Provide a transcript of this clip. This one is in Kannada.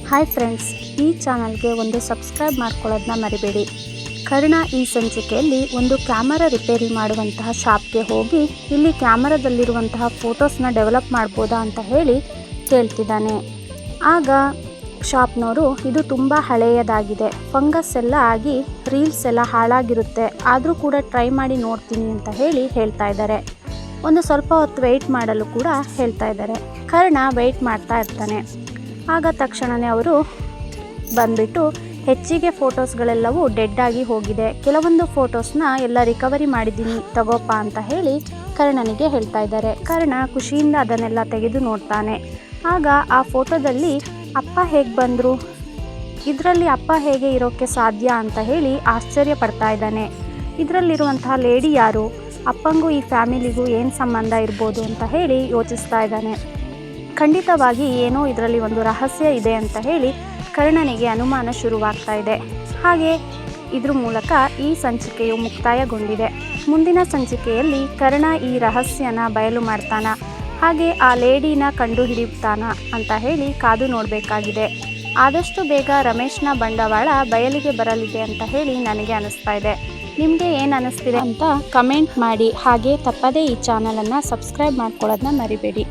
ಹಾಯ್ ಫ್ರೆಂಡ್ಸ್, ಈ ಚಾನಲ್ಗೆ ಒಂದು ಸಬ್ಸ್ಕ್ರೈಬ್ ಮಾಡ್ಕೊಳ್ಳೋದನ್ನ ಮರಿಬೇಡಿ. ಕರ್ಣ ಈ ಸಂಚಿಕೆಯಲ್ಲಿ ಒಂದು ಕ್ಯಾಮರಾ ರಿಪೇರಿ ಮಾಡುವಂತಹ ಶಾಪ್ಗೆ ಹೋಗಿ ಇಲ್ಲಿ ಕ್ಯಾಮರಾದಲ್ಲಿರುವಂತಹ ಫೋಟೋಸ್ನ ಡೆವಲಪ್ ಮಾಡ್ಬೋದಾ ಅಂತ ಹೇಳಿ ಕೇಳ್ತಿದ್ದಾನೆ. ಆಗ ಶಾಪ್ನವರು ಇದು ತುಂಬ ಹಳೆಯದಾಗಿದೆ, ಫಂಗಸ್ ಎಲ್ಲ ಆಗಿ ರೀಲ್ಸ್ ಎಲ್ಲ ಹಾಳಾಗಿರುತ್ತೆ, ಆದರೂ ಕೂಡ ಟ್ರೈ ಮಾಡಿ ನೋಡ್ತೀನಿ ಅಂತ ಹೇಳಿ ಹೇಳ್ತಾ ಇದ್ದಾರೆ. ಒಂದು ಸ್ವಲ್ಪ ಹೊತ್ತು ವೆಯ್ಟ್ ಮಾಡಲು ಕೂಡ ಹೇಳ್ತಾ ಇದ್ದಾರೆ. ಕರ್ಣ ವೆಯ್ಟ್ ಮಾಡ್ತಾ ಇರ್ತಾನೆ. ಆಗ ತಕ್ಷಣವೇ ಅವರು ಬಂದುಬಿಟ್ಟು ಹೆಚ್ಚಿಗೆ ಫೋಟೋಸ್ಗಳೆಲ್ಲವೂ ಡೆಡ್ ಆಗಿ ಹೋಗಿದೆ, ಕೆಲವೊಂದು ಫೋಟೋಸ್ನ ಎಲ್ಲ ರಿಕವರಿ ಮಾಡಿದ್ದೀನಿ ತಗೋಪ ಅಂತ ಹೇಳಿ ಕರ್ಣನಿಗೆ ಹೇಳ್ತಾ ಇದ್ದಾರೆ. ಕರ್ಣ ಖುಷಿಯಿಂದ ಅದನ್ನೆಲ್ಲ ತೆಗೆದು ನೋಡ್ತಾನೆ. ಆಗ ಆ ಫೋಟೋದಲ್ಲಿ ಅಪ್ಪ ಹೇಗೆ ಬಂದರು, ಇದರಲ್ಲಿ ಅಪ್ಪ ಹೇಗೆ ಇರೋಕ್ಕೆ ಸಾಧ್ಯ ಅಂತ ಹೇಳಿ ಆಶ್ಚರ್ಯ ಪಡ್ತಾ ಇದ್ದಾನೆ. ಇದರಲ್ಲಿರುವಂತಹ ಲೇಡಿ ಯಾರು, ಅಪ್ಪಂಗೂ ಈ ಫ್ಯಾಮಿಲಿಗೂ ಏನು ಸಂಬಂಧ ಇರ್ಬೋದು ಅಂತ ಹೇಳಿ ಯೋಚಿಸ್ತಾ ಇದ್ದಾನೆ. ಖಂಡಿತವಾಗಿ ಏನೋ ಇದರಲ್ಲಿ ಒಂದು ರಹಸ್ಯ ಇದೆ ಅಂತ ಹೇಳಿ ಕರ್ಣನಿಗೆ ಅನುಮಾನ ಶುರುವಾಗ್ತಾ ಇದೆ. ಹಾಗೆ ಇದ್ರ ಮೂಲಕ ಈ ಸಂಚಿಕೆಯು ಮುಕ್ತಾಯಗೊಂಡಿದೆ. ಮುಂದಿನ ಸಂಚಿಕೆಯಲ್ಲಿ ಕರ್ಣ ಈ ರಹಸ್ಯನ ಬಯಲು ಮಾಡ್ತಾನ, ಹಾಗೆ ಆ ಲೇಡಿನ ಕಂಡು ಹಿಡಿಯುತ್ತಾನ ಅಂತ ಹೇಳಿ ಕಾದು ನೋಡಬೇಕಾಗಿದೆ. ಆದಷ್ಟು ಬೇಗ ರಮೇಶ್ನ ಬಂಡವಾಳ ಬಯಲಿಗೆ ಬರಲಿದೆ ಅಂತ ಹೇಳಿ ನನಗೆ ಅನಿಸ್ತಾ ಇದೆ. ನಿಮಗೆ ಏನು ಅನ್ನಿಸ್ತಿದೆ ಅಂತ ಕಮೆಂಟ್ ಮಾಡಿ. ಹಾಗೆ ತಪ್ಪದೇ ಈ ಚಾನಲನ್ನು ಸಬ್ಸ್ಕ್ರೈಬ್ ಮಾಡ್ಕೊಳ್ಳೋದನ್ನ ಮರಿಬೇಡಿ.